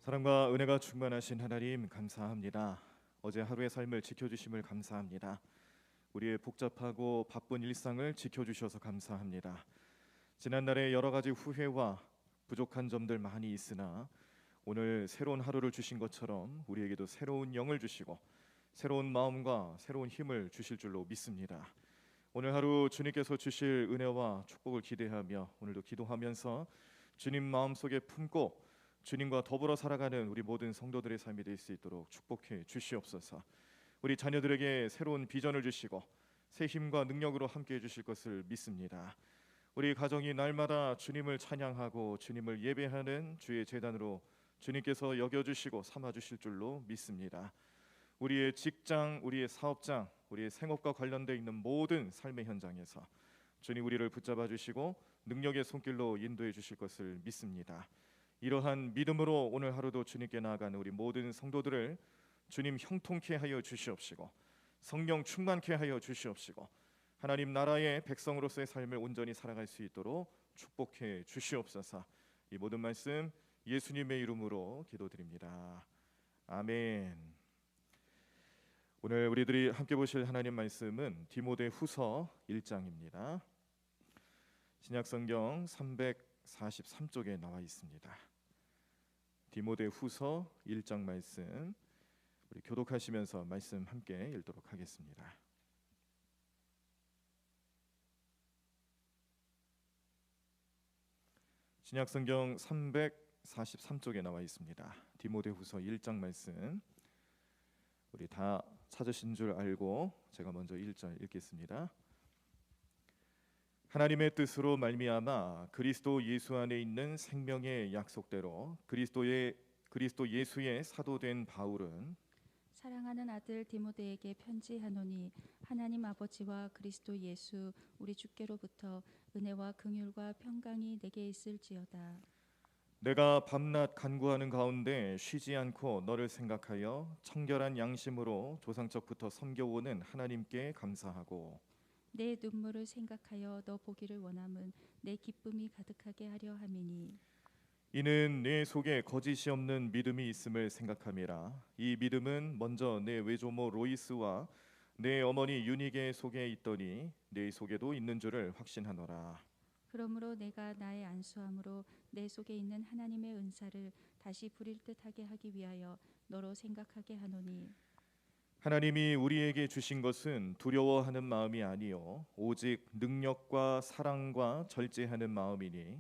사랑과 은혜가 충만하신 하나님 감사합니다. 어제 하루의 삶을 지켜주심을 감사합니다. 우리의 복잡하고 바쁜 일상을 지켜주셔서 감사합니다. 지난날의 여러 가지 후회와 부족한 점들 많이 있으나 오늘 새로운 하루를 주신 것처럼 우리에게도 새로운 영을 주시고 새로운 마음과 새로운 힘을 주실 줄로 믿습니다. 오늘 하루 주님께서 주실 은혜와 축복을 기대하며 오늘도 기도하면서 주님 마음속에 품고 주님과 더불어 살아가는 우리 모든 성도들의 삶이 될 수 있도록 축복해 주시옵소서. 우리 자녀들에게 새로운 비전을 주시고 새 힘과 능력으로 함께해 주실 것을 믿습니다. 우리 가정이 날마다 주님을 찬양하고 주님을 예배하는 주의 제단으로 주님께서 여겨주시고 삼아주실 줄로 믿습니다. 우리의 직장, 우리의 사업장, 우리의 생업과 관련되어 있는 모든 삶의 현장에서 주님 우리를 붙잡아 주시고 능력의 손길로 인도해 주실 것을 믿습니다. 이러한 믿음으로 오늘 하루도 주님께 나아가는 우리 모든 성도들을 주님 형통케 하여 주시옵시고 성령 충만케 하여 주시옵시고 하나님 나라의 백성으로서의 삶을 온전히 살아갈 수 있도록 축복해 주시옵소서. 이 모든 말씀 예수님의 이름으로 기도드립니다. 아멘. 오늘 우리들이 함께 보실 하나님 말씀은 디모데후서 1장입니다. 신약성경 343쪽에 나와 있습니다. 디모데후서 1장 말씀 우리 교독하시면서 말씀 함께 읽도록 하겠습니다. 신약성경 343쪽에 나와 있습니다. 디모데후서 1장 말씀 우리 다 찾으신 줄 알고 제가 먼저 1절 읽겠습니다. 하나님의 뜻으로 말미암아 그리스도 예수 안에 있는 생명의 약속대로 그리스도 예수의 사도된 바울은 사랑하는 아들 디모데에게 편지하노니 하나님 아버지와 그리스도 예수 우리 주께로부터 은혜와 긍휼과 평강이 내게 있을지어다. 내가 밤낮 간구하는 가운데 쉬지 않고 너를 생각하여 청결한 양심으로 조상적부터 섬겨오는 하나님께 감사하고 내 눈물을 생각하여 너 보기를 원함은 내 기쁨이 가득하게 하려 함이니 이는 내 속에 거짓이 없는 믿음이 있음을 생각함이라. 이 믿음은 먼저 내 외조모 로이스와 내 어머니 유니게 속에 있더니 내 속에도 있는 줄을 확신하노라. 그러므로 내가 나의 안수함으로 내 속에 있는 하나님의 은사를 다시 부릴 듯하게 하기 위하여 너로 생각하게 하노니 하나님이 우리에게 주신 것은 두려워하는 마음이 아니요 오직 능력과 사랑과 절제하는 마음이니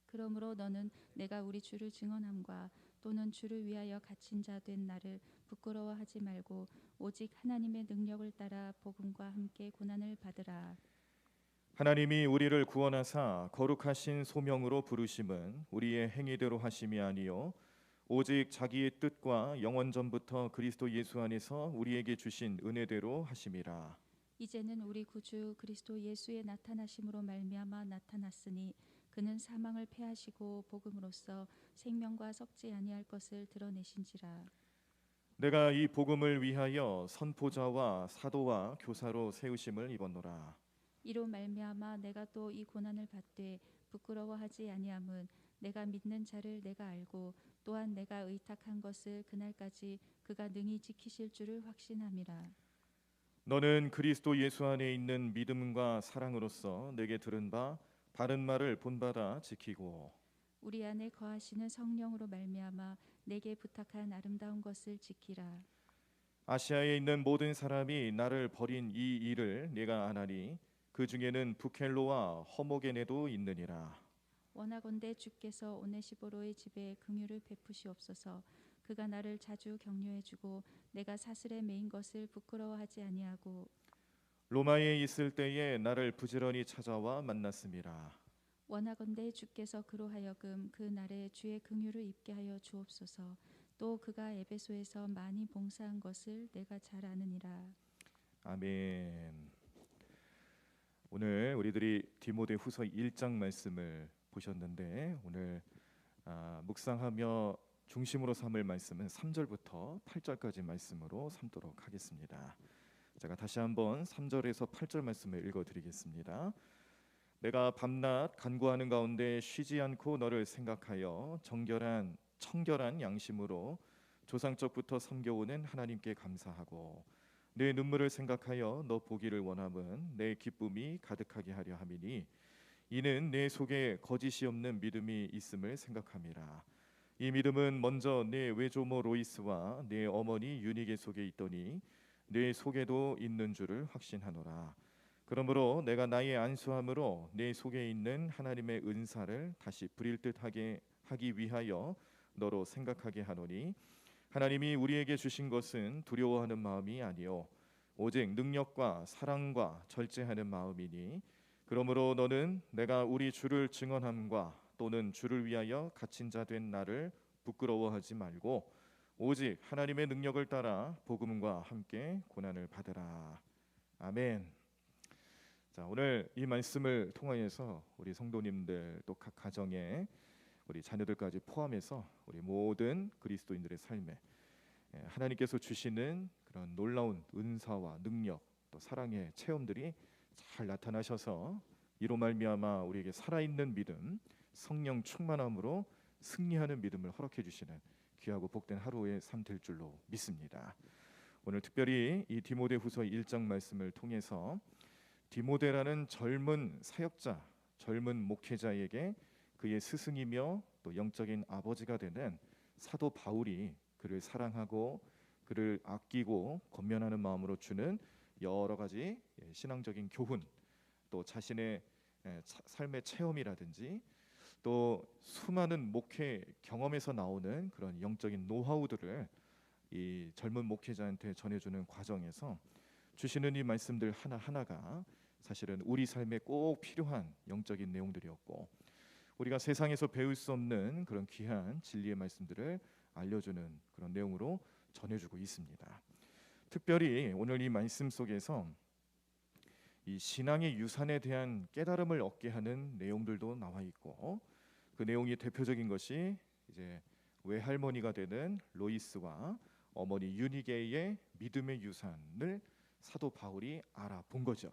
그러므로 너는 내가 우리 주를 증언함과 또는 주를 위하여 갇힌 자 된 나를 부끄러워하지 말고 오직 하나님의 능력을 따라 복음과 함께 고난을 받으라. 하나님이 우리를 구원하사 거룩하신 소명으로 부르심은 우리의 행위대로 하심이 아니요 오직 자기의 뜻과 영원 전부터 그리스도 예수 안에서 우리에게 주신 은혜대로 하심이라. 이제는 우리 구주 그리스도 예수의 나타나심으로 말미암아 나타났으니 그는 사망을 패하시고 복음으로써 생명과 썩지 아니할 것을 드러내신지라. 내가 이 복음을 위하여 선포자와 사도와 교사로 세우심을 입었노라. 이로 말미암아 내가 또 이 고난을 받되 부끄러워하지 아니함은 내가 믿는 자를 내가 알고 또한 내가 의탁한 것을 그날까지 그가 능히 지키실 줄을 확신함이라. 너는 그리스도 예수 안에 있는 믿음과 사랑으로서 내게 들은 바 바른 말을 본받아 지키고 우리 안에 거하시는 성령으로 말미암아 내게 부탁한 아름다운 것을 지키라. 아시아에 있는 모든 사람이 나를 버린 이 일을 내가 아나니 그 중에는 부켈로와 허모게네도 있느니라. 원하건대 주께서 오네시보로의 집에 긍휼을 베푸시옵소서. 그가 나를 자주 격려해주고 내가 사슬에 매인 것을 부끄러워하지 아니하고 로마에 있을 때에 나를 부지런히 찾아와 만났음이라. 원하건대 주께서 그로 하여금 그 날에 주의 긍휼을 입게 하여 주옵소서. 또 그가 에베소에서 많이 봉사한 것을 내가 잘 아느니라. 아멘. 오늘 우리들이 디모데후서 1장 말씀을 보셨는데 오늘 묵상하며 중심으로 삼을 말씀은 3절부터 8절까지 말씀으로 삼도록 하겠습니다. 제가 다시 한번 3절에서 8절 말씀을 읽어드리겠습니다. 내가 밤낮 간구하는 가운데 쉬지 않고 너를 생각하여 청결한 양심으로 조상적부터 섬겨오는 하나님께 감사하고 내 눈물을 생각하여 너 보기를 원함은 내 기쁨이 가득하게 하려 함이니 이는 내 속에 거짓이 없는 믿음이 있음을 생각함이라. 이 믿음은 먼저 내 외조모 로이스와 내 어머니 유니게 속에 있더니 내 속에도 있는 줄을 확신하노라. 그러므로 내가 나의 안수함으로 내 속에 있는 하나님의 은사를 다시 부릴 듯하게 하기 위하여 너로 생각하게 하노니 하나님이 우리에게 주신 것은 두려워하는 마음이 아니요 오직 능력과 사랑과 절제하는 마음이니 그러므로 너는 내가 우리 주를 증언함과 또는 주를 위하여 갇힌 자 된 나를 부끄러워하지 말고 오직 하나님의 능력을 따라 복음과 함께 고난을 받으라. 아멘. 자, 오늘 이 말씀을 통하여서 우리 성도님들 또 각 가정에 우리 자녀들까지 포함해서 우리 모든 그리스도인들의 삶에 하나님께서 주시는 그런 놀라운 은사와 능력 또 사랑의 체험들이 잘 나타나셔서 이로 말미암아 우리에게 살아있는 믿음, 성령 충만함으로 승리하는 믿음을 허락해 주시는 귀하고 복된 하루의 삶 될 줄로 믿습니다. 오늘 특별히 이 디모데후서 1장 말씀을 통해서 디모데라는 젊은 사역자, 젊은 목회자에게 그의 스승이며 또 영적인 아버지가 되는 사도 바울이 그를 사랑하고 그를 아끼고 권면하는 마음으로 주는 여러 가지 신앙적인 교훈, 또 자신의 삶의 체험이라든지 또 수많은 목회 경험에서 나오는 그런 영적인 노하우들을 이 젊은 목회자한테 전해주는 과정에서 주시는 이 말씀들 하나하나가 사실은 우리 삶에 꼭 필요한 영적인 내용들이었고 우리가 세상에서 배울 수 없는 그런 귀한 진리의 말씀들을 알려주는 그런 내용으로 전해주고 있습니다. 특별히 오늘 이 말씀 속에서 이 신앙의 유산에 대한 깨달음을 얻게 하는 내용들도 나와 있고 그 내용이 대표적인 것이 이제 외할머니가 되는 로이스와 어머니 유니게의 믿음의 유산을 사도 바울이 알아본 거죠.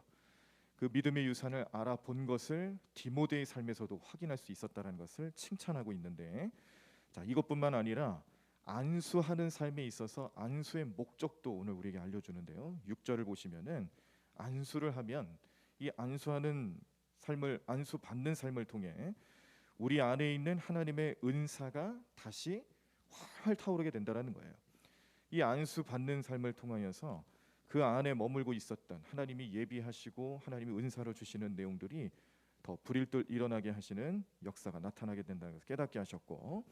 그 믿음의 유산을 알아본 것을 디모데의 삶에서도 확인할 수 있었다는 것을 칭찬하고 있는데, 자, 이것뿐만 아니라 안수하는 삶에 있어서 안수의 목적도 오늘 우리에게 알려주는데요. 6절을 보시면은 안수를 하면 이 안수하는 삶을 안수 받는 삶을 통해 우리 안에 있는 하나님의 은사가 다시 활활 타오르게 된다라는 거예요. 이 안수 받는 삶을 통하여서 그 안에 머물고 있었던 하나님이 예비하시고 하나님이 은사를 주시는 내용들이 더 불일 듯 일어나게 하시는 역사가 나타나게 된다는 것을 깨닫게 하셨고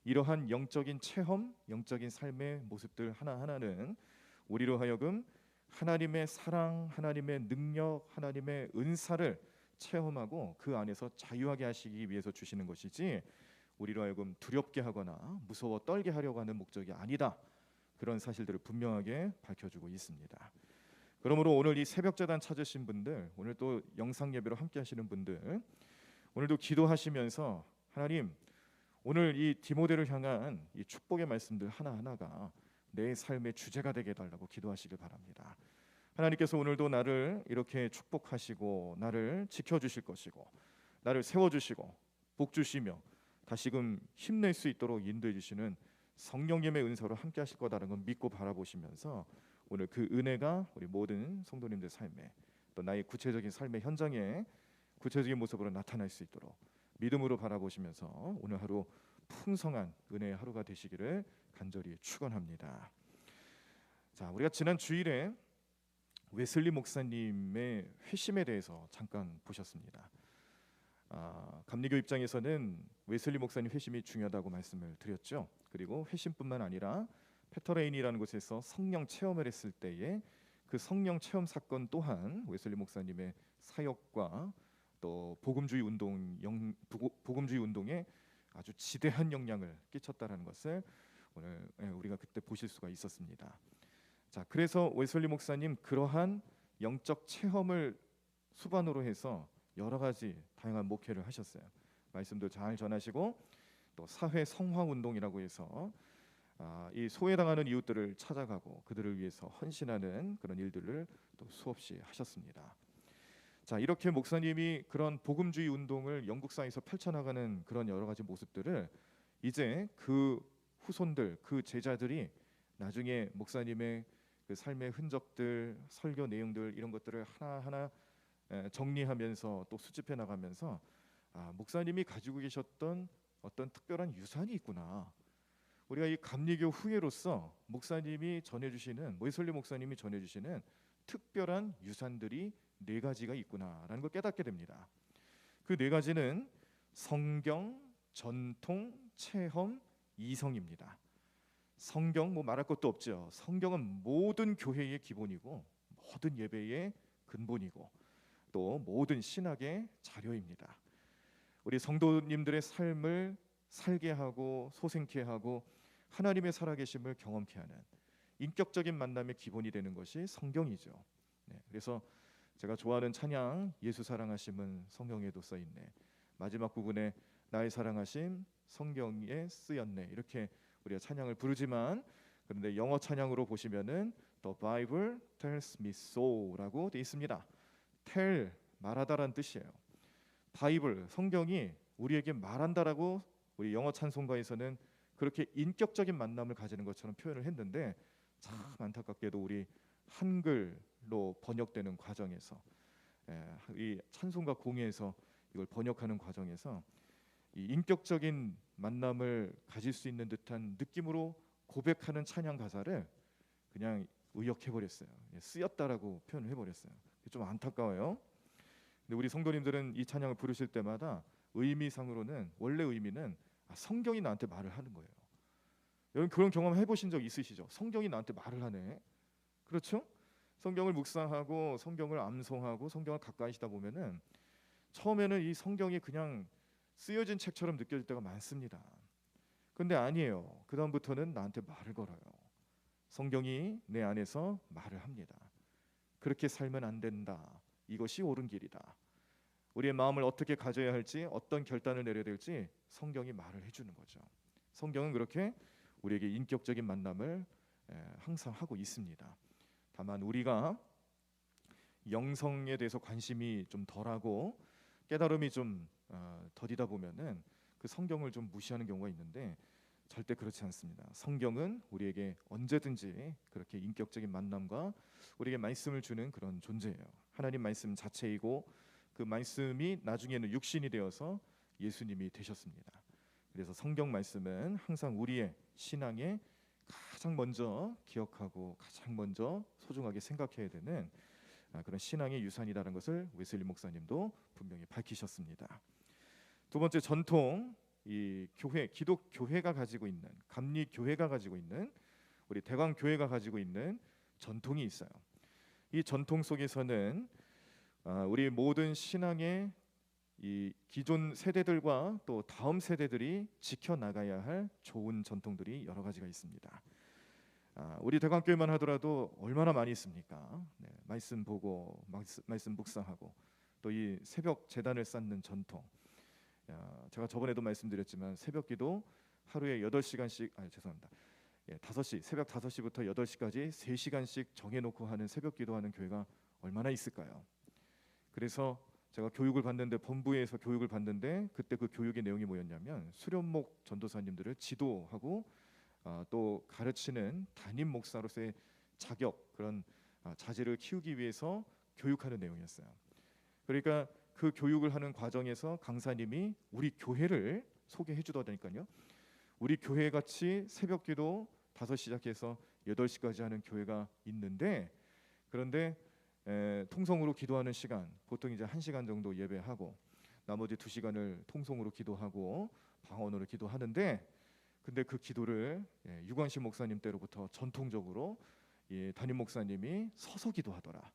이러한 영적인 체험, 영적인 삶의 모습들 하나하나는 우리로 하여금 하나님의 사랑, 하나님의 능력, 하나님의 은사를 체험하고 그 안에서 자유하게 하시기 위해서 주시는 것이지 우리로 하여금 두렵게 하거나 무서워 떨게 하려고 하는 목적이 아니다. 그런 사실들을 분명하게 밝혀주고 있습니다. 그러므로 오늘 이 새벽제단 찾으신 분들, 오늘 또 영상 예배로 함께 하시는 분들, 오늘도 기도하시면서 하나님, 오늘 이 디모데를 향한 이 축복의 말씀들 하나하나가 내 삶의 주제가 되게 해달라고 기도하시길 바랍니다. 하나님께서 오늘도 나를 이렇게 축복하시고 나를 지켜주실 것이고 나를 세워주시고 복주시며 다시금 힘낼 수 있도록 인도해 주시는 성령님의 은사로 함께 하실 거다라는 걸 믿고 바라보시면서 오늘 그 은혜가 우리 모든 성도님들 삶에 또 나의 구체적인 삶의 현장에 구체적인 모습으로 나타날 수 있도록 믿음으로 바라보시면서 오늘 하루 풍성한 은혜의 하루가 되시기를 간절히 축원합니다. 자, 우리가 지난 주일에 웨슬리 목사님의 회심에 대해서 잠깐 보셨습니다. 감리교 입장에서는 웨슬리 목사님 회심이 중요하다고 말씀을 드렸죠. 그리고 회심뿐만 아니라 페터레인이라는 곳에서 성령 체험을 했을 때에 그 성령 체험 사건 또한 웨슬리 목사님의 사역과 또 복음주의 운동에 아주 지대한 영향을 끼쳤다라는 것을 오늘 우리가 그때 보실 수가 있었습니다. 자, 그래서 웨슬리 목사님 그러한 영적 체험을 수반으로 해서 여러 가지 다양한 목회를 하셨어요. 말씀도 잘 전하시고 또 사회 성화 운동이라고 해서 이 소외당하는 이웃들을 찾아가고 그들을 위해서 헌신하는 그런 일들을 또 수없이 하셨습니다. 자, 이렇게 목사님이 그런 복음주의 운동을 영국사에서 펼쳐나가는 그런 여러 가지 모습들을 이제 그 후손들, 그 제자들이 나중에 목사님의 그 삶의 흔적들, 설교 내용들 이런 것들을 하나하나 정리하면서 또 수집해 나가면서 목사님이 가지고 계셨던 어떤 특별한 유산이 있구나. 우리가 이 감리교 후예로서 목사님이 전해주시는 웨슬리 목사님이 전해주시는 특별한 유산들이 네 가지가 있구나라는 걸 깨닫게 됩니다. 그 네 가지는 성경, 전통, 체험, 이성입니다. 성경 뭐 말할 것도 없죠. 성경은 모든 교회의 기본이고 모든 예배의 근본이고 또 모든 신학의 자료입니다. 우리 성도님들의 삶을 살게 하고 소생케 하고 하나님의 살아계심을 경험케 하는 인격적인 만남의 기본이 되는 것이 성경이죠. 그래서 제가 좋아하는 찬양 예수 사랑하심은 성경에도 써 있네. 마지막 부분에 나의 사랑하심 성경에 쓰였네. 이렇게 우리가 찬양을 부르지만 그런데 영어 찬양으로 보시면은 The Bible tells me so라고 되어 있습니다. tell 말하다란 뜻이에요. 바이블 성경이 우리에게 말한다라고 우리 영어 찬송가에서는 그렇게 인격적인 만남을 가지는 것처럼 표현을 했는데 참 안타깝게도 우리 한글로 번역되는 과정에서 이 찬송가 공예에서 이걸 번역하는 과정에서 이 인격적인 만남을 가질 수 있는 듯한 느낌으로 고백하는 찬양 가사를 그냥 의역해 버렸어요. 쓰였다라고 표현을 해버렸어요. 좀 안타까워요. 근데 우리 성도님들은 이 찬양을 부르실 때마다 의미상으로는 원래 의미는 성경이 나한테 말을 하는 거예요. 여러분 그런 경험 해보신 적 있으시죠? 성경이 나한테 말을 하네. 그렇죠? 성경을 묵상하고 성경을 암송하고 성경을 가까이 있다 보면은 처음에는 이 성경이 그냥 쓰여진 책처럼 느껴질 때가 많습니다. 근데 아니에요. 그 다음부터는 나한테 말을 걸어요. 성경이 내 안에서 말을 합니다. 그렇게 살면 안 된다. 이것이 옳은 길이다. 우리의 마음을 어떻게 가져야 할지 어떤 결단을 내려야 될지 성경이 말을 해주는 거죠. 성경은 그렇게 우리에게 인격적인 만남을 항상 하고 있습니다. 다만 우리가 영성에 대해서 관심이 좀 덜하고 깨달음이 좀 더디다 보면은 그 성경을 좀 무시하는 경우가 있는데 절대 그렇지 않습니다. 성경은 우리에게 언제든지 그렇게 인격적인 만남과 우리에게 말씀을 주는 그런 존재예요. 하나님 말씀 자체이고 그 말씀이 나중에는 육신이 되어서 예수님이 되셨습니다. 그래서 성경 말씀은 항상 우리의 신앙에 가장 먼저 기억하고 가장 먼저 소중하게 생각해야 되는 그런 신앙의 유산이라는 것을 웨슬리 목사님도 분명히 밝히셨습니다. 두 번째 전통, 이 교회, 기독 교회가 가지고 있는 감리 교회가 가지고 있는 우리 대광 교회가 가지고 있는 전통이 있어요. 이 전통 속에서는 우리 모든 신앙의 이 기존 세대들과 또 다음 세대들이 지켜나가야 할 좋은 전통들이 여러 가지가 있습니다. 우리 대광교회만 하더라도 얼마나 많이 있습니까? 말씀 보고 말씀 묵상하고 또 이 새벽 제단을 쌓는 전통. 제가 저번에도 말씀드렸지만 새벽기도 하루에 8시간씩 죄송합니다. 5시 새벽 5시부터 8시까지 3시간씩 정해놓고 하는 새벽기도하는 교회가 얼마나 있을까요? 그래서 제가 교육을 받는데 본부에서 교육을 받는데 그때 그 교육의 내용이 뭐였냐면 수련목 전도사님들을 지도하고 또 가르치는 담임 목사로서의 자격 그런 자질을 키우기 위해서 교육하는 내용이었어요. 그러니까 그 교육을 하는 과정에서 강사님이 우리 교회를 소개해 주더니까요. 우리 교회 같이 새벽기도 5시 시작해서 8시까지 하는 교회가 있는데 그런데 통성으로 기도하는 시간 보통 이제 1시간 정도 예배하고 나머지 2시간을 통성으로 기도하고 방언으로 기도하는데 근데 그 기도를 유관식 목사님 때로부터 전통적으로 담임 목사님이 서서 기도하더라.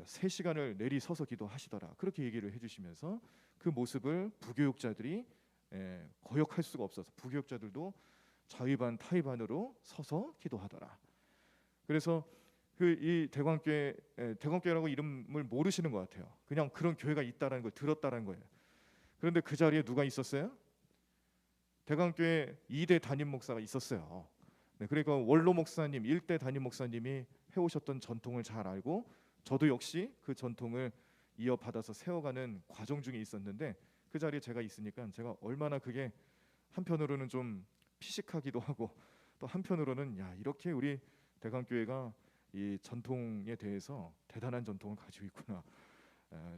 3시간을 내리 서서 기도하시더라. 그렇게 얘기를 해주시면서 그 모습을 부교육자들이 거역할 수가 없어서 부교육자들도 좌위반 타위반으로 서서 기도하더라. 그래서 그 이 대광교회라고 이름을 모르시는 것 같아요. 그냥 그런 교회가 있다라는 걸 들었다라는 거예요. 그런데 그 자리에 누가 있었어요? 대광교회 2대 담임 목사가 있었어요. 그러니까 원로 목사님 1대 담임 목사님이 해오셨던 전통을 잘 알고 저도 역시 그 전통을 이어받아서 세워가는 과정 중에 있었는데 그 자리에 제가 있으니까 제가 얼마나 그게 한편으로는 좀 피식하기도 하고 또 한편으로는 야 이렇게 우리 대강교회가 이 전통에 대해서 대단한 전통을 가지고 있구나.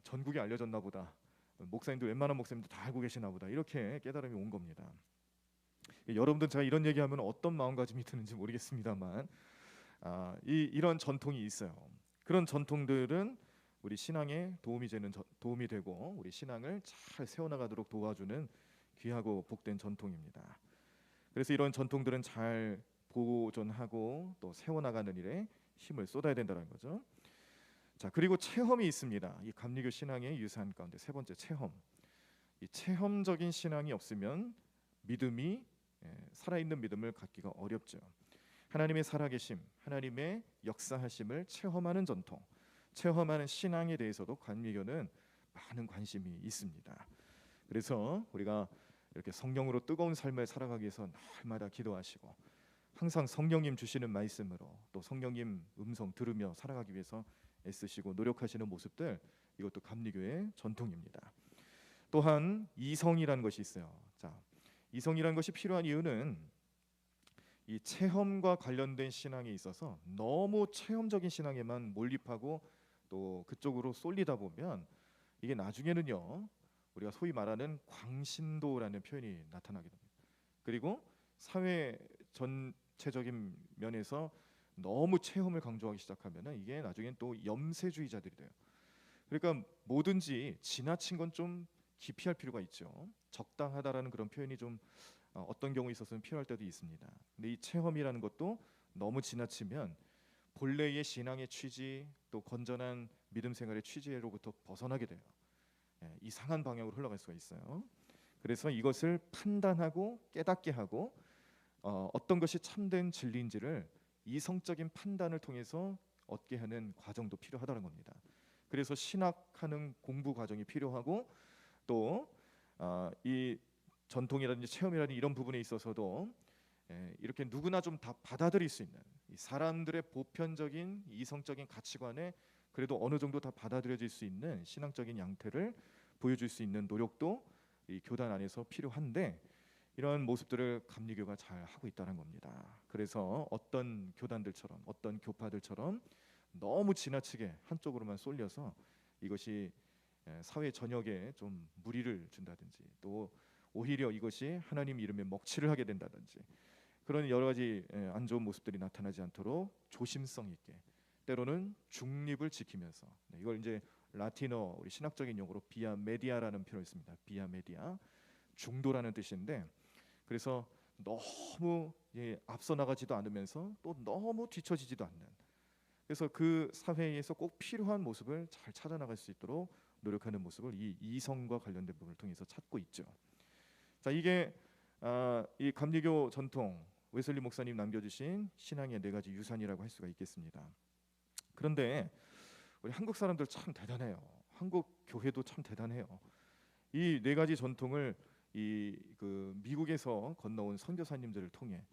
전국에 알려졌나 보다. 목사님도 웬만한 목사님도 다 알고 계시나 보다. 이렇게 깨달음이 온 겁니다. 여러분들 제가 이런 얘기하면 어떤 마음가짐이 드는지 모르겠습니다만 이런 전통이 있어요. 그런 전통들은 우리 신앙에 도움이 되고 우리 신앙을 잘 세워나가도록 도와주는 귀하고 복된 전통입니다. 그래서 이런 전통들은 잘 보존하고 또 세워나가는 일에 힘을 쏟아야 된다는 거죠. 자, 그리고 체험이 있습니다. 이 감리교 신앙의 유산 가운데 세 번째 체험. 이 체험적인 신앙이 없으면 믿음이 살아있는 믿음을 갖기가 어렵죠. 하나님의 살아계심, 하나님의 역사하심을 체험하는 전통, 체험하는 신앙에 대해서도 감리교는 많은 관심이 있습니다. 그래서 우리가 이렇게 성령으로 뜨거운 삶을 살아가기 위해서 날마다 기도하시고 항상 성령님 주시는 말씀으로 또 성령님 음성 들으며 살아가기 위해서 애쓰시고 노력하시는 모습들, 이것도 감리교의 전통입니다. 또한 이성이라는 것이 있어요. 자, 이성이라는 것이 필요한 이유는 이 체험과 관련된 신앙에 있어서 너무 체험적인 신앙에만 몰입하고 또 그쪽으로 쏠리다 보면 이게 나중에는요 우리가 소위 말하는 광신도라는 표현이 나타나게 됩니다. 그리고 사회 전체적인 면에서 너무 체험을 강조하기 시작하면은 이게 나중엔 또 염세주의자들이 돼요. 그러니까 뭐든지 지나친 건 좀 기피할 필요가 있죠. 적당하다라는 그런 표현이 좀 어떤 경우에 있어서는 필요할 때도 있습니다. 근데 이 체험이라는 것도 너무 지나치면 본래의 신앙의 취지 또 건전한 믿음 생활의 취지로부터 벗어나게 돼요. 이상한 방향으로 흘러갈 수가 있어요. 그래서 이것을 판단하고 깨닫게 하고 어떤 것이 참된 진리인지를 이성적인 판단을 통해서 얻게 하는 과정도 필요하다는 겁니다. 그래서 신학하는 공부 과정이 필요하고 또 이 전통이라든지 체험이라든지 이런 부분에 있어서도 이렇게 누구나 좀 다 받아들일 수 있는 이 사람들의 보편적인 이성적인 가치관에 그래도 어느 정도 다 받아들여질 수 있는 신앙적인 양태를 보여줄 수 있는 노력도 이 교단 안에서 필요한데 이런 모습들을 감리교가 잘 하고 있다는 겁니다. 그래서 어떤 교단들처럼 어떤 교파들처럼 너무 지나치게 한쪽으로만 쏠려서 이것이 사회 전역에 좀 무리를 준다든지 또 오히려 이것이 하나님 이름에 먹칠을 하게 된다든지 그런 여러 가지 안 좋은 모습들이 나타나지 않도록 조심성 있게 때로는 중립을 지키면서 이걸 이제 라틴어 우리 신학적인 용어로 비아 메디아라는 표현을 씁니다. 비아 메디아 중도라는 뜻인데 그래서 너무 앞서 나가지도 않으면서 또 너무 뒤처지지도 않는 그래서 그 사회에서 꼭 필요한 모습을 잘 찾아 나갈 수 있도록 노력하는 모습을 이 이성과 관련된 부분을 통해서 찾고 있죠. 자, 이게 이 감리교 전통 웨슬리 목사님 남겨주신 신앙의 네 가지 유산이라고 할 수가 있겠습니다. 그런데 우리 한국 사람들 참 대단해요. 한국 교회도 참 대단해요. 이 네 가지 전통을 그 미국에서 건너온 선교사님들을 통해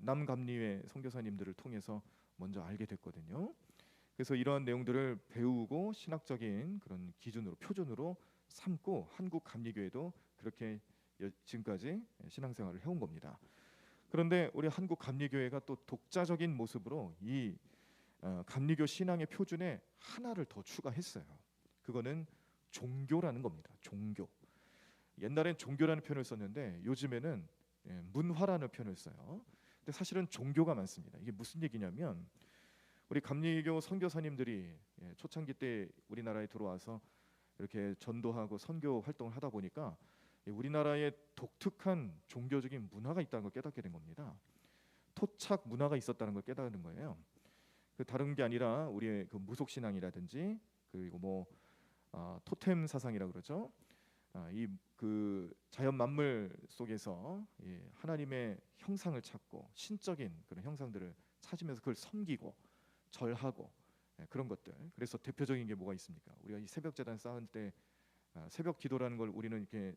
남감리회 선교사님들을 통해서 먼저 알게 됐거든요. 그래서 이러한 내용들을 배우고 신학적인 그런 기준으로 표준으로 삼고 한국 감리교회도 그렇게 지금까지 신앙생활을 해온 겁니다. 그런데 우리 한국 감리교회가 또 독자적인 모습으로 이 감리교 신앙의 표준에 하나를 더 추가했어요. 그거는 종교라는 겁니다. 종교. 옛날엔 종교라는 표현을 썼는데 요즘에는 문화라는 표현을 써요. 근데 사실은 종교가 많습니다. 이게 무슨 얘기냐면 우리 감리교 선교사님들이 초창기 때 우리나라에 들어와서 이렇게 전도하고 선교 활동을 하다 보니까 우리나라에 독특한 종교적인 문화가 있다는 걸 깨닫게 된 겁니다. 토착 문화가 있었다는 걸 깨닫는 거예요. 그 다른 게 아니라 우리의 그 무속 신앙이라든지 그리고 뭐 토템 사상이라 그러죠. 이 그 자연 만물 속에서 하나님의 형상을 찾고 신적인 그런 형상들을 찾으면서 그걸 섬기고 절하고 그런 것들. 그래서 대표적인 게 뭐가 있습니까? 우리가 이 새벽 제단 쌓을 때 새벽 기도라는 걸 우리는 이렇게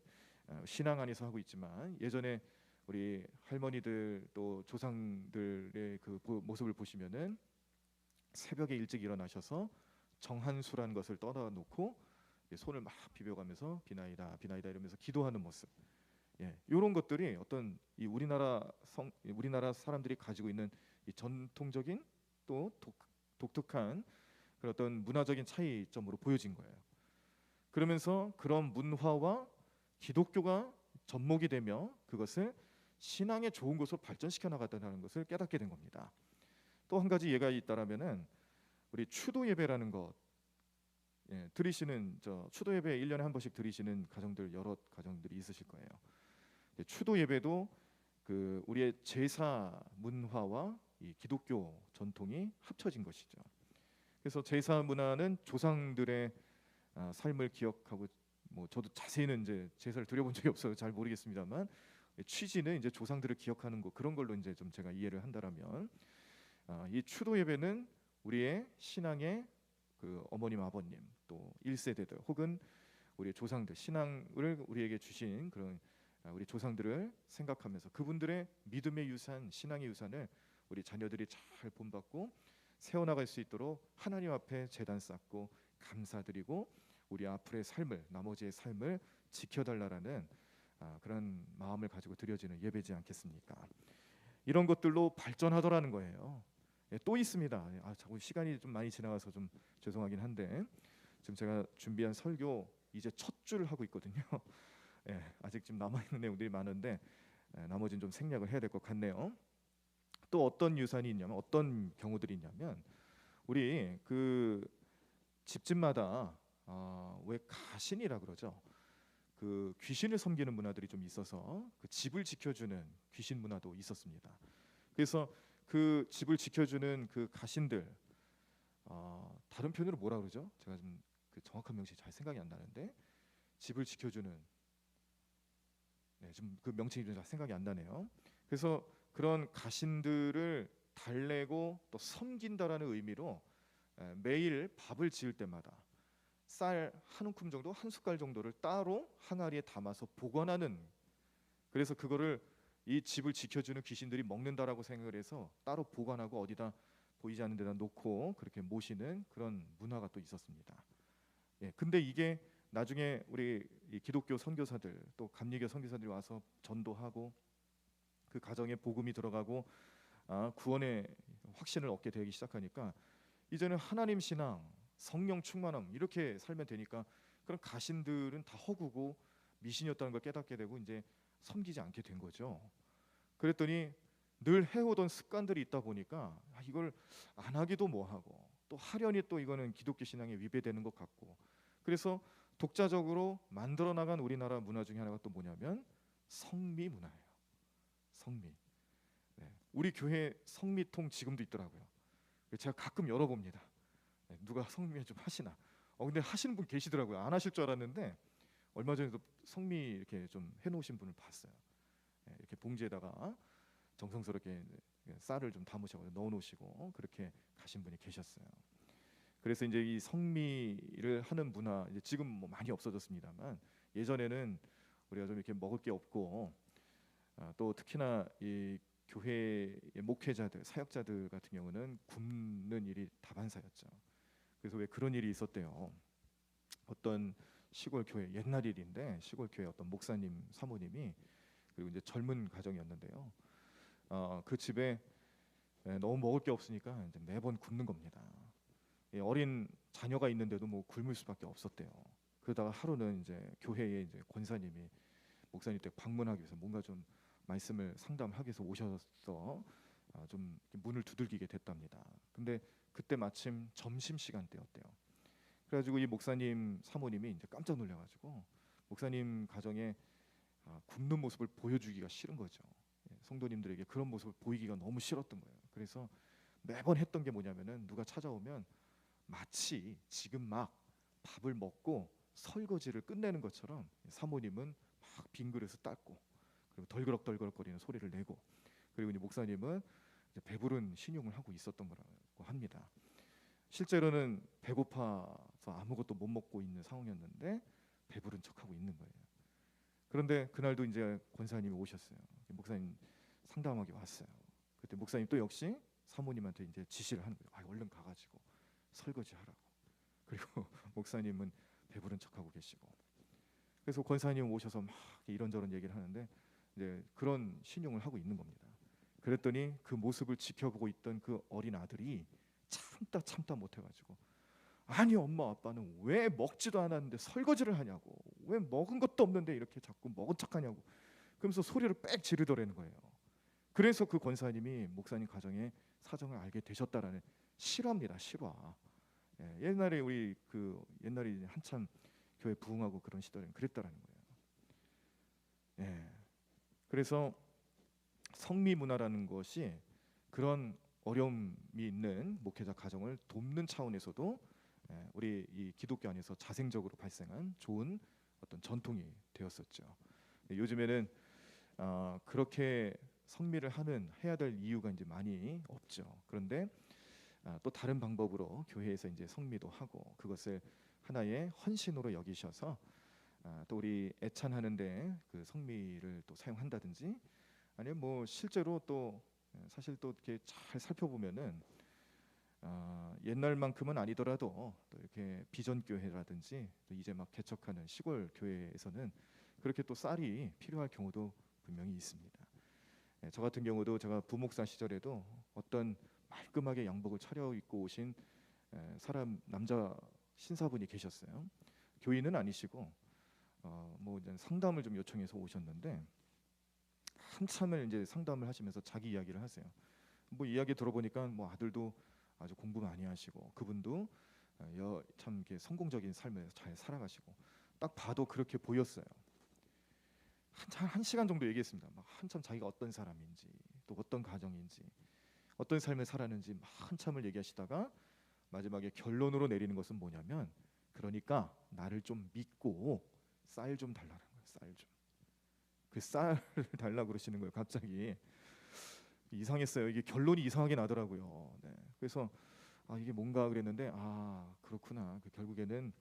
신앙 안에서 하고 있지만 예전에 우리 할머니들 또 조상들의 그 모습을 보시면은 새벽에 일찍 일어나셔서 정한수라는 것을 떠나 놓고 손을 막 비벼가면서 비나이다 비나이다 이러면서 기도하는 모습. 이런 것들이 어떤 이 우리나라 사람들이 가지고 있는 이 전통적인 또 독특한 그런 어떤 문화적인 차이점으로 보여진 거예요. 그러면서 그런 문화와 기독교가 접목이 되며 그것을 신앙의 좋은 것으로 발전시켜 나갔다는 것을 깨닫게 된 겁니다. 또 한 가지 예가 있다라면은 우리 추도 예배라는 것, 드리시는 추도 예배 1년에 한 번씩 드리시는 가정들 여러 가정들이 있으실 거예요. 추도 예배도 그 우리의 제사 문화와 이 기독교 전통이 합쳐진 것이죠. 그래서 제사 문화는 조상들의 삶을 기억하고, 뭐 저도 자세히는 이제 제사를 드려본 적이 없어서 잘 모르겠습니다만 취지는 이제 조상들을 기억하는 거, 그런 걸로 이제 좀 제가 이해를 한다라면, 이 추도 예배는 우리의 신앙의 그 어머님 아버님 또 1세대들 혹은 우리 조상들, 신앙을 우리에게 주신 그런 우리 조상들을 생각하면서 그분들의 믿음의 유산, 신앙의 유산을 우리 자녀들이 잘 본받고 세워나갈 수 있도록 하나님 앞에 제단 쌓고 감사드리고 우리 앞으로의 삶을, 나머지의 삶을 지켜달라라는 그런 마음을 가지고 드려지는 예배지 않겠습니까? 이런 것들로 발전하더라는 거예요. 또 있습니다. 자꾸 시간이 좀 많이 지나가서 좀 죄송하긴 한데 지금 제가 준비한 설교 이제 첫 줄 하고 있거든요. 아직 좀 남아 있는 내용들이 많은데 나머지는 좀 생략을 해야 될 것 같네요. 또 어떤 유산이 있냐면, 어떤 경우들이 있냐면, 우리 그 집집마다 왜 가신이라 그러죠. 그 귀신을 섬기는 문화들이 좀 있어서 그 집을 지켜주는 귀신 문화도 있었습니다. 그래서 그 집을 지켜주는 그 가신들, 다른 표현으로 뭐라 그러죠? 제가 좀 그 정확한 명칭이 잘 생각이 안 나는데, 집을 지켜주는, 좀 그 명칭이 좀 잘 생각이 안 나네요. 그래서 그런 가신들을 달래고 또 섬긴다라는 의미로 매일 밥을 지을 때마다 쌀 한 움큼 정도, 한 숟갈 정도를 따로 항아리에 담아서 보관하는, 그래서 그거를 이 집을 지켜주는 귀신들이 먹는다라고 생각을 해서 따로 보관하고 어디다 보이지 않는 데다 놓고 그렇게 모시는 그런 문화가 또 있었습니다. 근데 이게 나중에 우리 이 기독교 선교사들 또 감리교 선교사들이 와서 전도하고 그 가정에 복음이 들어가고 구원의 확신을 얻게 되기 시작하니까 이제는 하나님 신앙, 성령 충만함 이렇게 살면 되니까 그런 가신들은 다 허구고 미신이었다는 걸 깨닫게 되고 이제 섬기지 않게 된 거죠. 그랬더니 늘 해오던 습관들이 있다 보니까 이걸 안 하기도 뭐하고 또 하려니 또 이거는 기독교 신앙에 위배되는 것 같고, 그래서 독자적으로 만들어 나간 우리나라 문화 중에 하나가 또 뭐냐면 성미 문화예요. 성미. 우리 교회 성미통 지금도 있더라고요. 제가 가끔 열어봅니다. 누가 성미 좀 하시나? 근데 하시는 분 계시더라고요. 안 하실 줄 알았는데 얼마 전에도 성미 이렇게 좀 해놓으신 분을 봤어요. 이렇게 봉지에다가 정성스럽게 쌀을 좀 담으셔서 넣어놓으시고 그렇게 가신 분이 계셨어요. 그래서 이제 이 성미를 하는 문화, 이제 지금 뭐 많이 없어졌습니다만 예전에는 우리가 좀 이렇게 먹을 게 없고 또 특히나 이 교회의 목회자들, 사역자들 같은 경우는 굶는 일이 다반사였죠. 그래서 왜 그런 일이 있었대요. 어떤 시골 교회, 옛날 일인데 시골 교회 어떤 목사님 사모님이, 그리고 이제 젊은 가정이었는데요. 그 집에 너무 먹을 게 없으니까 이제 매번 굶는 겁니다. 어린 자녀가 있는데도 뭐 굶을 수밖에 없었대요. 그러다가 하루는 이제 교회에 이제 권사님이 목사님 댁 방문하기 위해서 뭔가 좀 말씀을 상담하기 위해서 오셔서 좀 문을 두들기게 됐답니다. 근데 그때 마침 점심 시간대였대요. 그래가지고 이 목사님 사모님이 이제 깜짝 놀라가지고 목사님 가정에 굶는 모습을 보여주기가 싫은 거죠. 성도님들에게 그런 모습을 보이기가 너무 싫었던 거예요. 그래서 매번 했던 게 뭐냐면은 누가 찾아오면 마치 지금 막 밥을 먹고 설거지를 끝내는 것처럼 사모님은 막 빈 그릇을 닦고 그리고 덜그럭덜그럭거리는 소리를 내고, 그리고 이제 목사님은 이제 배부른 신용을 하고 있었던 거라고 합니다. 실제로는 배고파서 아무것도 못 먹고 있는 상황이었는데 배부른 척하고 있는 거예요. 그런데 그날도 이제 권사님이 오셨어요. 목사님 상담하기 왔어요. 그때 목사님 또 역시 사모님한테 이제 지시를 하는 거예요. 얼른 가가지고 설거지하라고. 그리고 목사님은 배부른 척하고 계시고, 그래서 권사님 오셔서 막 이런저런 얘기를 하는데 이제 그런 신용을 하고 있는 겁니다. 그랬더니 그 모습을 지켜보고 있던 그 어린 아들이 참다 못해가지고, 아니 엄마 아빠는 왜 먹지도 않았는데 설거지를 하냐고, 왜 먹은 것도 없는데 이렇게 자꾸 먹은 척하냐고, 그러면서 소리를 빽 지르더라는 거예요. 그래서 그 권사님이 목사님 가정의 사정을 알게 되셨다라는 실화입니다. 실화. 옛날에 우리 그 옛날에 한참 교회 부흥하고 그런 시절에 그랬다라는 거예요. 그래서 성미 문화라는 것이 그런 어려움이 있는 목회자 가정을 돕는 차원에서도 우리 이 기독교 안에서 자생적으로 발생한 좋은 어떤 전통이 되었었죠. 요즘에는 그렇게 성미를 해야 될 이유가 이제 많이 없죠. 그런데 또 다른 방법으로 교회에서 이제 성미도 하고 그것을 하나의 헌신으로 여기셔서 또 우리 애찬하는데 그 성미를 또 사용한다든지, 아니면 뭐 실제로 또 사실 또 이렇게 잘 살펴보면은 옛날만큼은 아니더라도 또 이렇게 비전 교회라든지 또 이제 막 개척하는 시골 교회에서는 그렇게 또 쌀이 필요할 경우도 분명히 있습니다. 저 같은 경우도 제가 부목사 시절에도 어떤 말끔하게 양복을 차려입고 오신 남자 신사분이 계셨어요. 교인은 아니시고 뭐 이제 상담을 좀 요청해서 오셨는데 한참을 이제 상담을 하시면서 자기 이야기를 하세요. 뭐 이야기 들어보니까 뭐 아들도 아주 공부 많이 하시고 그분도 참 이렇게 성공적인 삶을 잘 살아가시고 딱 봐도 그렇게 보였어요. 한 시간 정도 얘기했습니다. 막 한참 자기가 어떤 사람인지, 또 어떤 가정인지, 어떤 삶을 살았는지 막 한참을 얘기하시다가 마지막에 결론으로 내리는 것은 뭐냐면, 그러니까 나를 좀 믿고 쌀 좀 달라는 거예요. 쌀 좀. 그 쌀을 달라고 그러시는 거예요. 갑자기 이상했어요. 이게 결론이 이상하게 나더라고요. 그래서 이게 뭔가 그랬는데, 그렇구나. 결국에는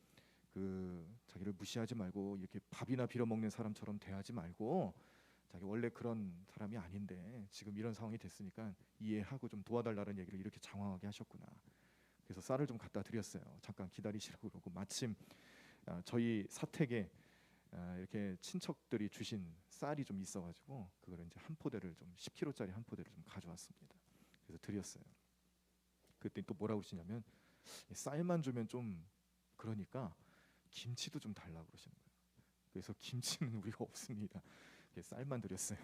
그 자기를 무시하지 말고 이렇게 밥이나 빌어 먹는 사람처럼 대하지 말고, 자기 원래 그런 사람이 아닌데 지금 이런 상황이 됐으니까 이해하고 좀 도와달라는 얘기를 이렇게 장황하게 하셨구나. 그래서 쌀을 좀 갖다 드렸어요. 잠깐 기다리시라고 그러고, 마침 저희 사택에 이렇게 친척들이 주신 쌀이 좀 있어가지고 그걸 이제 한 포대를 좀 10kg짜리 한 포대를 좀 가져왔습니다. 그래서 드렸어요. 그때 또 뭐라고 하시냐면, 쌀만 주면 좀 그러니까 김치도 좀 달라고 그러시는 거예요. 그래서 김치는 우리가 없습니다. 쌀만 드렸어요.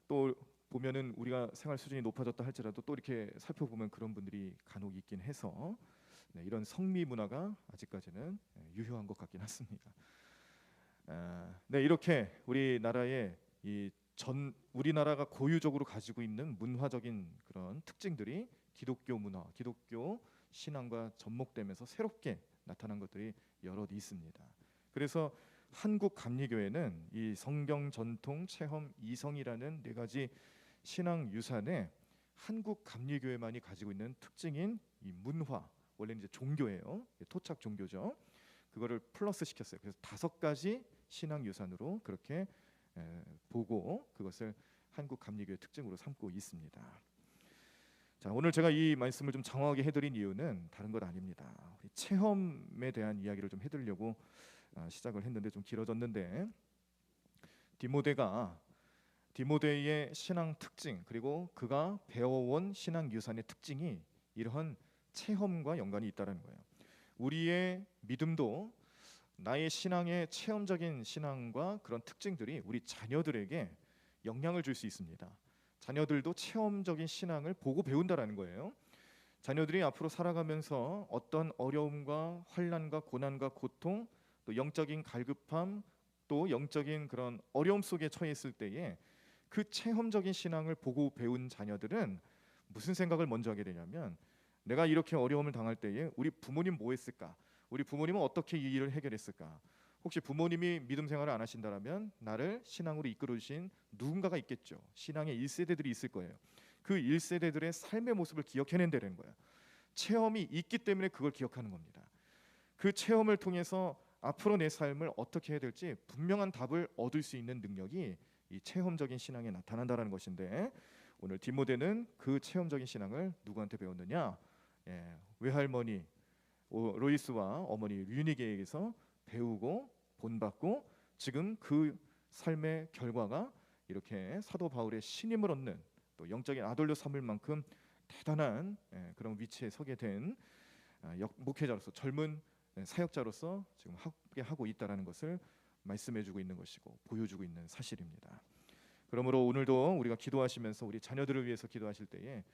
또 보면은 우리가 생활 수준이 높아졌다 할지라도 또 이렇게 살펴보면 그런 분들이 간혹 있긴 해서 이런 성미 문화가 아직까지는 유효한 것 같긴 합니다. 이렇게 우리나라의 우리나라가 고유적으로 가지고 있는 문화적인 그런 특징들이 기독교 문화, 기독교 신앙과 접목되면서 새롭게 나타난 것들이 여럿 있습니다. 그래서 한국 감리교회는 이 성경 전통 체험 이성이라는 네 가지 신앙 유산에 한국 감리교회만이 가지고 있는 특징인 이 문화, 원래는 이제 종교예요. 토착 종교죠. 그거를 플러스 시켰어요. 그래서 5가지 신앙 유산으로 그렇게 보고 그것을 한국 감리교회 특징으로 삼고 있습니다. 자, 오늘 제가 이 말씀을 좀 장황하게 해드린 이유는 다른 것 아닙니다. 체험에 대한 이야기를 좀 해드리려고 시작을 했는데 좀 길어졌는데, 디모데의 신앙 특징, 그리고 그가 배워온 신앙 유산의 특징이 이러한 체험과 연관이 있다는 거예요. 우리의 믿음도 나의 신앙의 체험적인 신앙과 그런 특징들이 우리 자녀들에게 영향을 줄 수 있습니다. 자녀들도 체험적인 신앙을 보고 배운다라는 거예요. 자녀들이 앞으로 살아가면서 어떤 어려움과 환난과 고난과 고통, 또 영적인 갈급함, 또 영적인 그런 어려움 속에 처해 있을 때에 그 체험적인 신앙을 보고 배운 자녀들은 무슨 생각을 먼저 하게 되냐면, 내가 이렇게 어려움을 당할 때에 우리 부모님 뭐 했을까? 우리 부모님은 어떻게 이 일을 해결했을까? 혹시 부모님이 믿음 생활을 안 하신다면 나를 신앙으로 이끌어 주신 누군가가 있겠죠. 신앙의 1세대들이 있을 거예요. 그 1세대들의 삶의 모습을 기억해낸다는 거예요. 체험이 있기 때문에 그걸 기억하는 겁니다. 그 체험을 통해서 앞으로 내 삶을 어떻게 해야 될지 분명한 답을 얻을 수 있는 능력이 이 체험적인 신앙에 나타난다는 것인데, 오늘 디모데는 그 체험적인 신앙을 누구한테 배웠느냐? 외할머니 로이스와 어머니 류니게에게서 배우고 본받고 지금 그 삶의 결과가 이렇게 사도 바울의 신임을 얻는 또 영적인 아들로 삼을 만큼 대단한 그런 위치에 서게 된 목회자로서 젊은 사역자로서 지금 하게 하고 있다라는 것을 말씀해주고 있는 것이고 보여주고 있는 사실입니다. 그러므로 오늘도 우리가 기도하시면서 우리 자녀들을 위해서 기도하실 때에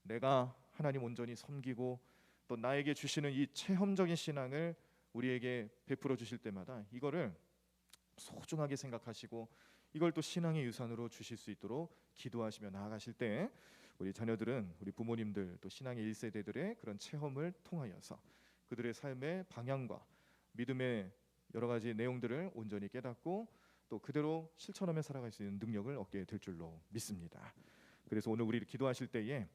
내가 하나님 온전히 섬기고 또 나에게 주시는 이 체험적인 신앙을 우리에게 베풀어 주실 때마다 이거를 소중하게 생각하시고 이걸 또 신앙의 유산으로 주실 수 있도록 기도하시며 나아가실 때 우리 자녀들은 우리 부모님들 또 신앙의 1세대들의 그런 체험을 통하여서 그들의 삶의 방향과 믿음의 여러 가지 내용들을 온전히 깨닫고 또 그대로 실천하며 살아갈 수 있는 능력을 얻게 될 줄로 믿습니다. 그래서 오늘 우리 기도하실 때에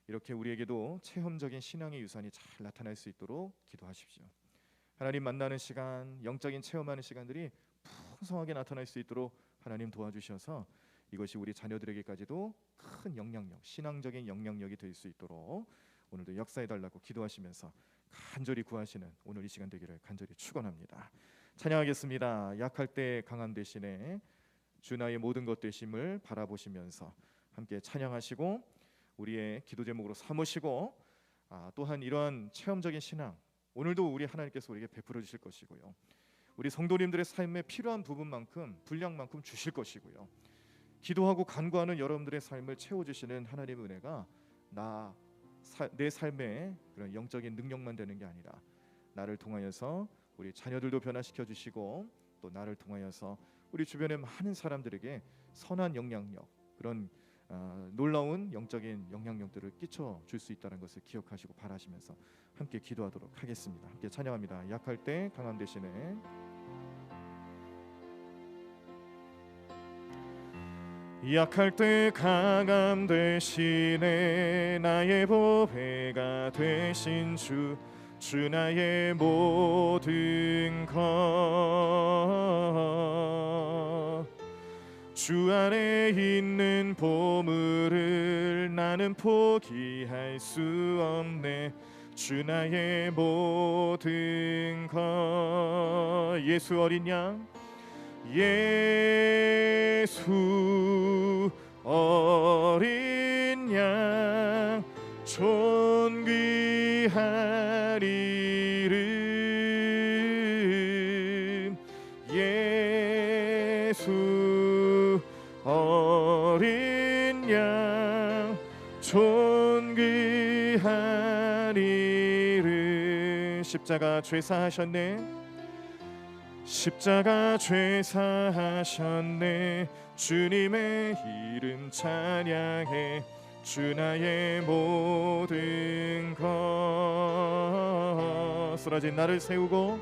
이렇게 우리에게도 체험적인 신앙의 유산이 잘 나타날 수 있도록 기도하십시오. 하나님 만나는 시간, 영적인 체험하는 시간들이 풍성하게 나타날 수 있도록 하나님 도와주셔서 이것이 우리 자녀들에게까지도 큰 영향력, 신앙적인 영향력이 될 수 있도록 오늘도 역사해달라고 기도하시면서 간절히 구하시는 오늘 이 시간 되기를 간절히 축원합니다. 찬양하겠습니다. 약할 때 강함 되시네 주 나의 모든 것 되심을 바라보시면서 함께 찬양하시고 우리의 기도 제목으로 삼으시고 또한 이러한 체험적인 신앙 오늘도 우리 하나님께서 우리에게 베풀어 주실 것이고요. 우리 성도님들의 삶에 필요한 부분만큼 분량만큼 주실 것이고요. 기도하고 간구하는 여러분들의 삶을 채워주시는 하나님의 은혜가 내 삶의 그런 영적인 능력만 되는 게 아니라 나를 통하여서 우리 자녀들도 변화시켜 주시고 또 나를 통하여서 우리 주변의 많은 사람들에게 선한 영향력 그런 놀라운 영적인 영향력들을 끼쳐 줄 수 있다는 것을 기억하시고 바라시면서 함께 기도하도록 하겠습니다. 함께 찬양합니다. 약할 때 강함 되시네 약할 때 강함 되시네 나의 보배가 되신 주 나의 모든 것 주 안에 있는 보물을 나는 포기할 수 없네 주 나의 모든 것 예수 어린 양 예수 어린 양 존귀한 이름 예수 어린 양 존귀한 이름 십자가 죄사하셨네 십자가 죄사하셨네 주님의 이름 찬양해 주 나의 모든 것 쓰러진 나를 세우고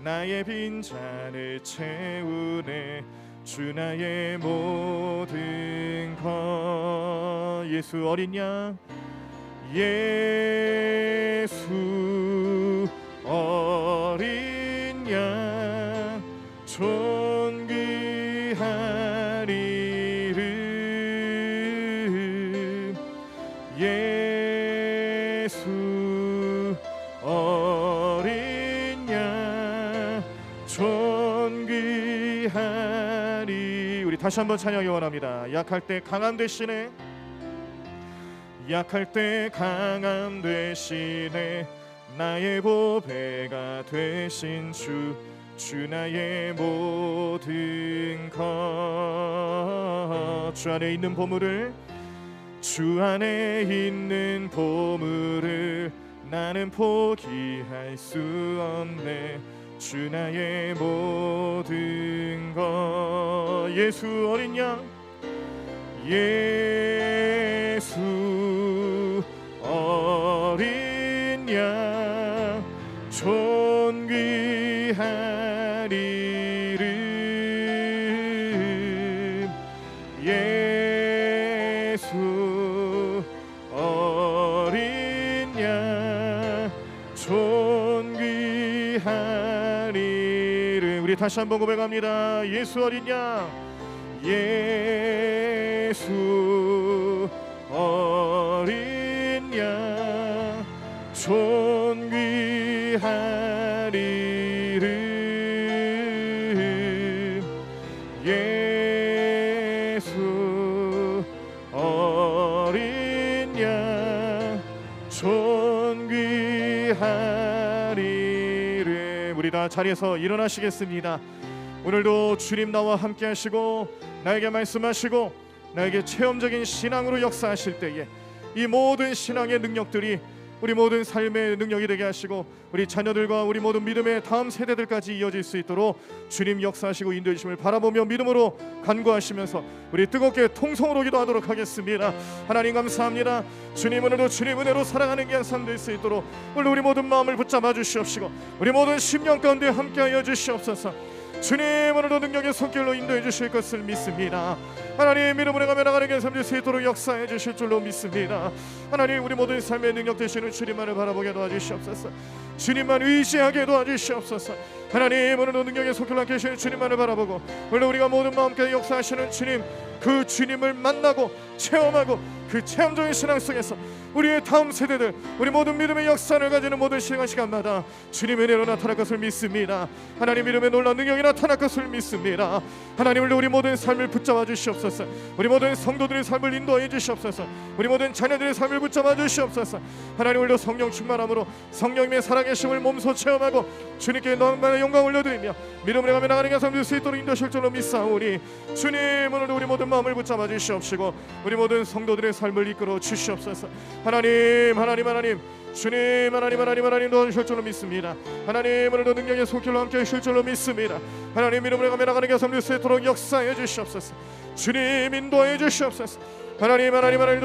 나의 빈잔을 채우네 주 나의 모든 것 예수 어린 양 예수 어린 양 존귀한 이름 예수 어린 양 존귀한 이름 우리 다시 한번 찬양이 원합니다. 약할 때 강함 되시네 약할 때 강함 되시네 나의 보배가 되신 주 나의 모든 것 주 안에 있는 보물을 나는 포기할 수 없네 주 나의 모든 것 예수 어린 양 예수 어린 양 존귀한 이름 예수 어린 양 존귀한 이름 우리 다시 한번 고백합니다. 예수 어린 양 예수 어린 양 존귀한 존귀하리름 예수 어린 양 존귀하리름. 우리 다 자리에서 일어나시겠습니다. 오늘도 주님 나와 함께 하시고 나에게 말씀하시고 나에게 체험적인 신앙으로 역사하실 때에 이 모든 신앙의 능력들이 우리 모든 삶의 능력이 되게 하시고 우리 자녀들과 우리 모든 믿음의 다음 세대들까지 이어질 수 있도록 주님 역사하시고 인도해 주심을 바라보며 믿음으로 간구하시면서 우리 뜨겁게 통성으로 기도하도록 하겠습니다. 하나님 감사합니다. 주님 오늘도 주님 은혜로 살아가는 귀한 삶 될 수 있도록 오늘 우리 모든 마음을 붙잡아 주시옵시고 우리 모든 심령 가운데 함께하여 주시옵소서. 주님 오늘도 능력의 손길로 인도해 주실 것을 믿습니다. 하나님 믿음으로 가며 나가는 게 삶 될 수 있도록 역사해 주실 줄로 믿습니다. 하나님 우리 모든 삶의 능력 되시는 주님만을 바라보게 도와주시옵소서. 주님만 의지하게 도와주시옵소서. 하나님 오늘도 능력의 손길로 함께 하시는 주님만을 바라보고 오늘 우리가 모든 마음까지 역사하시는 주님 그 주님을 만나고 체험하고 그 체험적인 신앙 속에서 우리의 다음 세대들 우리 모든 믿음의 역사를 가지는 모든 시간마다 주님의 은혜로 나타날 것을 믿습니다. 하나님 이름의 놀라운 능력이 나타날 것을 믿습니다. 하나님 우리 모든 삶을 붙잡아 주시옵소서. 우리 모든 성도들의 삶을 인도해 주시옵소서. 우리 모든 자녀들의 삶을 붙잡아 주시옵소서. 하나님 오늘도 성령 충만함으로 성령님의 살아계심을 몸소 체험하고 주님께 너무나 영광 올려드리며 믿음으로 가며 나가는 삶 될 수 있도록 인도하실 줄로 믿사오니 주님 오늘도 우리 모든 마음을 붙잡아 주시옵시고 우리 모든 성도들의 삶을 이끌어 주시옵소서. 하나님 주님 하나님 도와주실 줄로 믿습니다. 하나님 오늘도 능력의 손길로 함께 하실 줄로 믿습니다. 하나님 이름으로 가며 나가는 삶 될 수 있도록 역사해 주시옵소서. 주님 인도해 주시옵소서. 하나님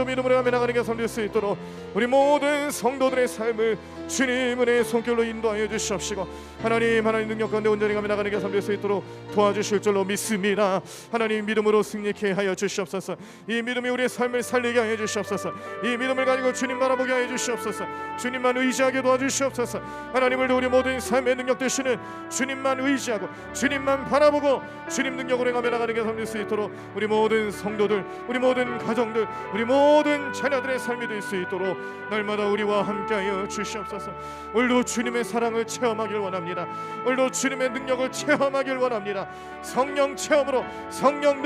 믿음으로 가며 나가는 삶 될 수 있도록 우리 모든 성도들의 삶을 주님 은혜의 손길로 인도하여 주시옵시고 하나님 능력 가운데 온전히 가며 나가는 삶 될 수 있도록 도와주실 줄로 믿습니다. 하나님 믿음으로 승리케 하여 주시옵소서. 이 믿음이 우리의 삶을 살리게 하여 주시옵소서. 이 믿음을 가지고 주님 바라보게 하여 주시옵소서. 주님만 의지하게 도와주시옵소서. 하나님을 우리 모든 삶의 능력 되시는 주님만 의지하고 주님만 바라보고 주님 능력으로 가며 나가는 삶 될 수 있도록 우리 모든 성도들 우리 모든 가정들 우리 모든 자녀들의 삶이 될 수 있도록 날마다 우리와 함께하여 주시옵소서. 오늘도 주님의 사랑을 체험하길 원합니다. 오늘도 주님의 능력을 체험하길 원합니다. 성령 체험으로 성령